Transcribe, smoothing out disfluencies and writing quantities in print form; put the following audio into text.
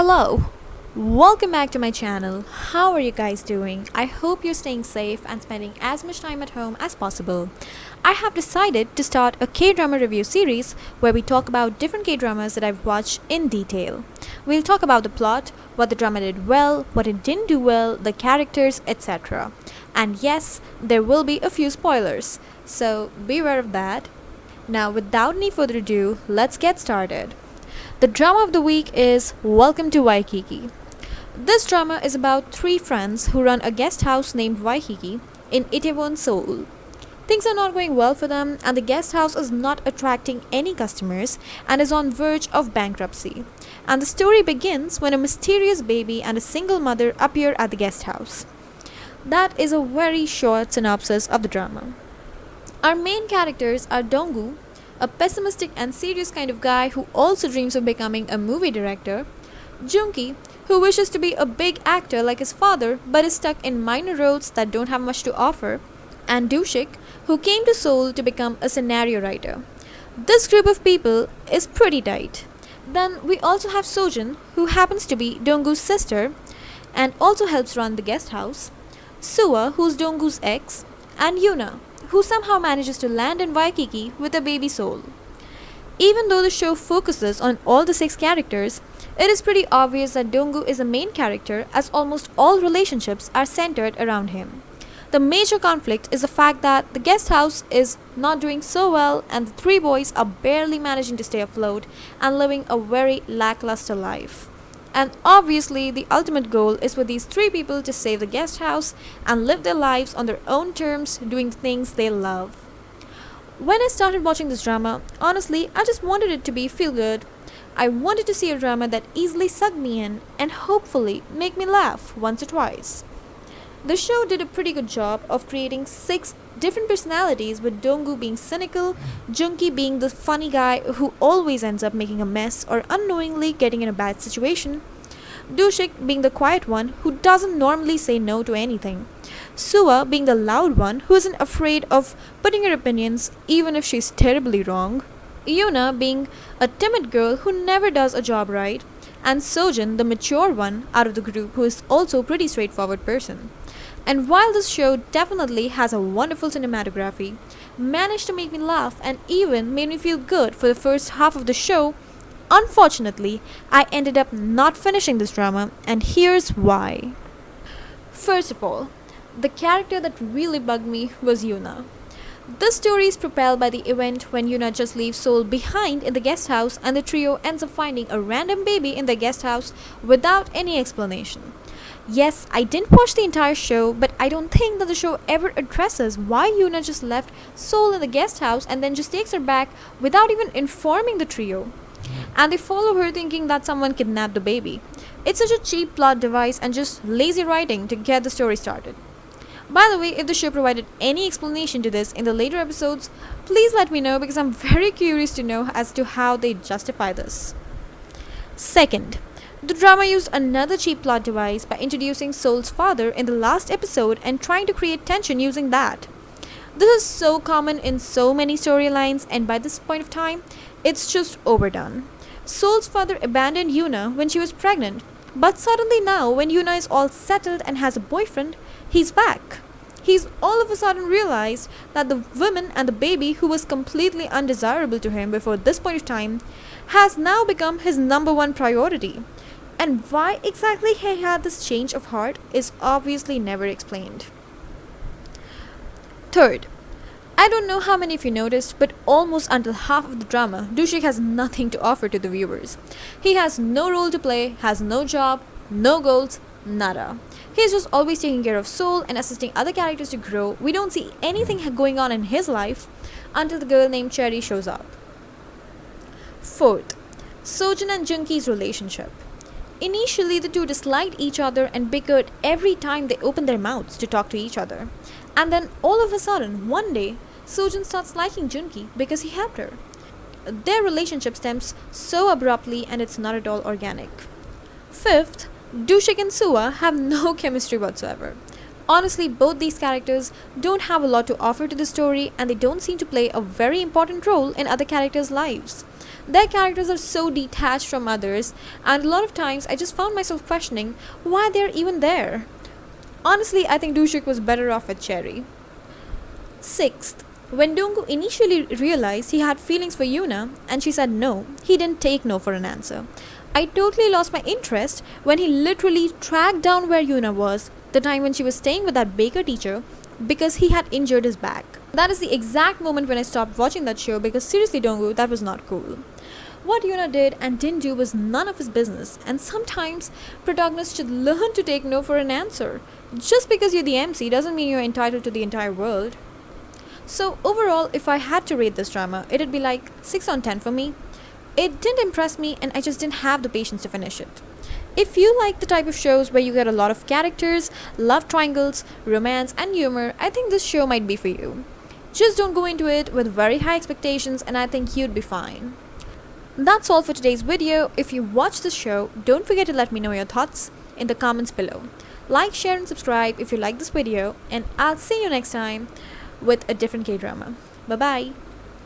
Hello, welcome back to my channel. How are you guys doing? I hope you're staying safe and spending as much time at home as possible. I have decided to start a K-drama review series where we talk about different K-dramas that I've watched in detail. We'll talk about the plot, what the drama did well, what it didn't do well, the characters, etc. And yes, there will be a few spoilers, so beware of that. Now, without any further ado, let's get started. The drama of the week is Welcome to Waikiki. This drama is about three friends who run a guest house named Waikiki in Itaewon, Seoul. Things are not going well for them, and the guest house is not attracting any customers and is on verge of bankruptcy. And the story begins when a mysterious baby and a single mother appear at the guest house. That is a very short synopsis of the drama. Our main characters are Donggu, a pessimistic and serious kind of guy who also dreams of becoming a movie director, Junki, who wishes to be a big actor like his father but is stuck in minor roles that don't have much to offer, and Dushik, who came to Seoul to become a scenario writer. This group of people is pretty tight. Then we also have Sojin, who happens to be Donggu's sister and also helps run the guest house, Sua, who's Donggu's ex, and Yuna, who somehow manages to land in Waikiki with a baby soul. Even though the show focuses on all the six characters, it is pretty obvious that Donggu is a main character as almost all relationships are centered around him. The major conflict is the fact that the guest house is not doing so well and the three boys are barely managing to stay afloat and living a very lackluster life. And obviously, the ultimate goal is for these three people to save the guest house and live their lives on their own terms, doing the things they love. When I started watching this drama, honestly, I just wanted it to be feel good. I wanted to see a drama that easily sucked me in and hopefully make me laugh once or twice. The show did a pretty good job of creating six different personalities, with Donggu being cynical, Junki being the funny guy who always ends up making a mess or unknowingly getting in a bad situation, Dushik being the quiet one who doesn't normally say no to anything, Sua being the loud one who isn't afraid of putting her opinions even if she's terribly wrong, Yuna being a timid girl who never does a job right, and Sojin the mature one out of the group who is also a pretty straightforward person. And while this show definitely has a wonderful cinematography, managed to make me laugh and even made me feel good for the first half of the show, unfortunately, I ended up not finishing this drama, and here's why. First of all, the character that really bugged me was Yuna. This story is propelled by the event when Yuna just leaves Seoul behind in the guest house and the trio ends up finding a random baby in the guest house without any explanation. Yes, I didn't watch the entire show, but I don't think that the show ever addresses why Yuna just left Seoul in the guest house and then just takes her back without even informing the trio. And they follow her thinking that someone kidnapped the baby. It's such a cheap plot device and just lazy writing to get the story started. By the way, if the show provided any explanation to this in the later episodes, please let me know because I'm very curious to know as to how they justify this. Second, the drama used another cheap plot device by introducing Seoul's father in the last episode and trying to create tension using that. This is so common in so many storylines, and by this point of time, it's just overdone. Seoul's father abandoned Yuna when she was pregnant, but suddenly now when Yuna is all settled and has a boyfriend, he's back. He's all of a sudden realized that the woman and the baby who was completely undesirable to him before this point of time has now become his number one priority. And why exactly he had this change of heart is obviously never explained. Third, I don't know how many of you noticed, but almost until half of the drama, Dushik has nothing to offer to the viewers. He has no role to play, has no job, no goals, nada. He's just always taking care of Seoul and assisting other characters to grow. We don't see anything going on in his life until the girl named Cherry shows up. Fourth, Sojin and Junki's relationship. Initially, the two disliked each other and bickered every time they opened their mouths to talk to each other. And then all of a sudden, one day, Sojin starts liking Junki because he helped her. Their relationship stems so abruptly and it's not at all organic. Fifth, Dushik and Sua have no chemistry whatsoever. Honestly, both these characters don't have a lot to offer to the story and they don't seem to play a very important role in other characters' lives. Their characters are so detached from others, and a lot of times I just found myself questioning why they're even there. Honestly, I think Dushik was better off with Cherry. Sixth, when Donggu initially realized he had feelings for Yuna and she said no, he didn't take no for an answer. I totally lost my interest when he literally tracked down where Yuna was, the time when she was staying with that baker teacher, because he had injured his back. That is the exact moment when I stopped watching that show because seriously, Donggu, that was not cool. What Yuna did and didn't do was none of his business, and sometimes protagonists should learn to take no for an answer. Just because you're the MC doesn't mean you're entitled to the entire world. So overall, if I had to rate this drama, it'd be like 6 on 10 for me. It didn't impress me and I just didn't have the patience to finish it. If you like the type of shows where you get a lot of characters, love triangles, romance and humor, I think this show might be for you. Just don't go into it with very high expectations and I think you'd be fine. That's all for today's video. If you watched this show, don't forget to let me know your thoughts in the comments below. Like, share and subscribe if you like this video, and I'll see you next time with a different K-drama. Bye bye.